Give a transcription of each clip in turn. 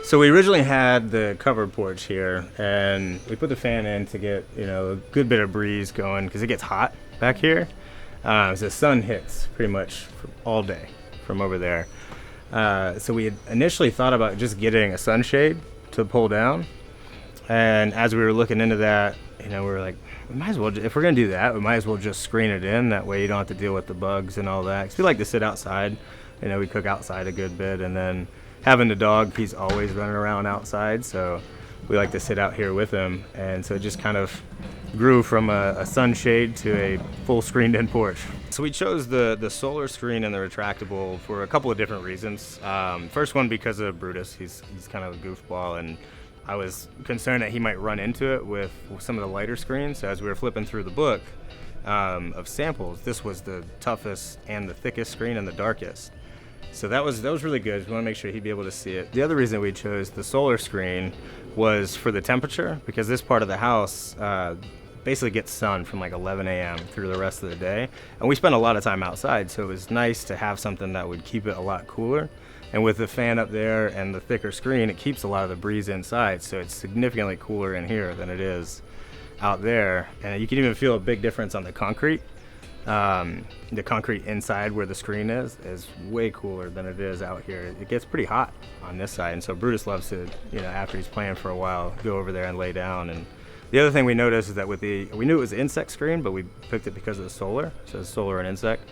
So we originally had the covered porch here, and we put the fan in to get a good bit of breeze going because it gets hot back here. So the sun hits pretty much all day from over there. So we had initially thought about just getting a sunshade to pull down, and as we were looking into that, we were like, we might as well, if we're gonna do that, we might as well just screen it in. That way you don't have to deal with the bugs and all that. Because we like to sit outside. We cook outside a good bit, and then having the dog, he's always running around outside, so we like to sit out here with him. And so it just kind of grew from a sunshade to a full screened-in porch. So we chose the solar screen and the retractable for a couple of different reasons. First one, because of Brutus. He's kind of a goofball, and I was concerned that he might run into it with some of the lighter screens. So as we were flipping through the book of samples, this was the toughest and the thickest screen and the darkest. So that was really good. We want to make sure he'd be able to see it. The other reason we chose the solar screen was for the temperature, because this part of the house basically gets sun from like 11 a.m. through the rest of the day. And we spend a lot of time outside, so it was nice to have something that would keep it a lot cooler. And with the fan up there and the thicker screen, it keeps a lot of the breeze inside, so it's significantly cooler in here than it is out there. And you can even feel a big difference on the concrete. The concrete inside where the screen is way cooler than it is out here. It gets pretty hot on this side, and so Brutus loves to, after he's playing for a while, go over there and lay down. And the other thing we noticed is that we knew it was the insect screen, but we picked it because of the solar, so it's solar and insect.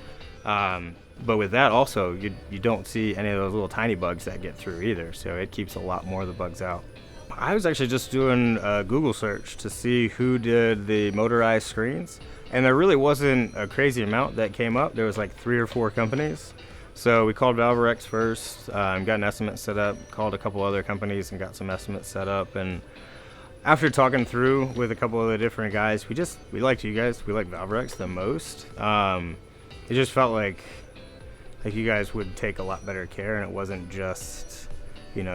But with that also, you don't see any of those little tiny bugs that get through either, so it keeps a lot more of the bugs out. I was actually just doing a Google search to see who did the motorized screens, and there really wasn't a crazy amount that came up. There was like 3 or 4 companies. So we called Valvorex first, got an estimate set up, called a couple other companies and got some estimates set up. And after talking through with a couple of the different guys, we liked you guys. We liked Valvorex the most. It just felt like you guys would take a lot better care, and it wasn't just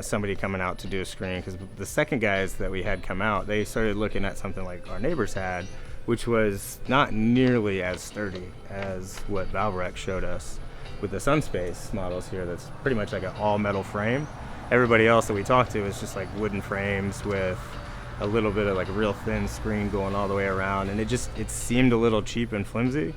somebody coming out to do a screen. Because the second guys that we had come out, they started looking at something like our neighbors had, which was not nearly as sturdy as what Valvorex showed us with the Sunspace models here. That's pretty much like an all metal frame. Everybody else that we talked to was just like wooden frames with a little bit of like a real thin screen going all the way around, and it seemed a little cheap and flimsy.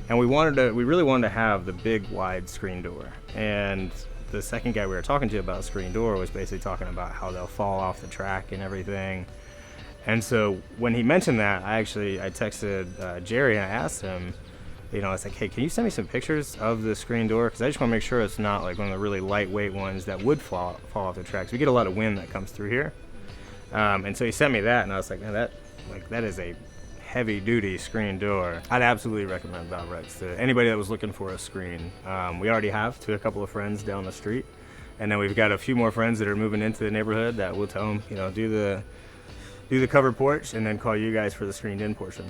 And we really wanted to have the big wide screen door. And the second guy we were talking to about screen door was basically talking about how they'll fall off the track and everything. And so when he mentioned that, I texted Jerry and I asked him, I was like, hey, can you send me some pictures of the screen door? Because I just want to make sure it's not like one of the really lightweight ones that would fall off the tracks. We get a lot of wind that comes through here. And so he sent me that, and I was like, man, that is a heavy-duty screen door. I'd absolutely recommend Valvorex to anybody that was looking for a screen. We already have to a couple of friends down the street, and then we've got a few more friends that are moving into the neighborhood that we'll tell them, do the covered porch and then call you guys for the screened-in portion.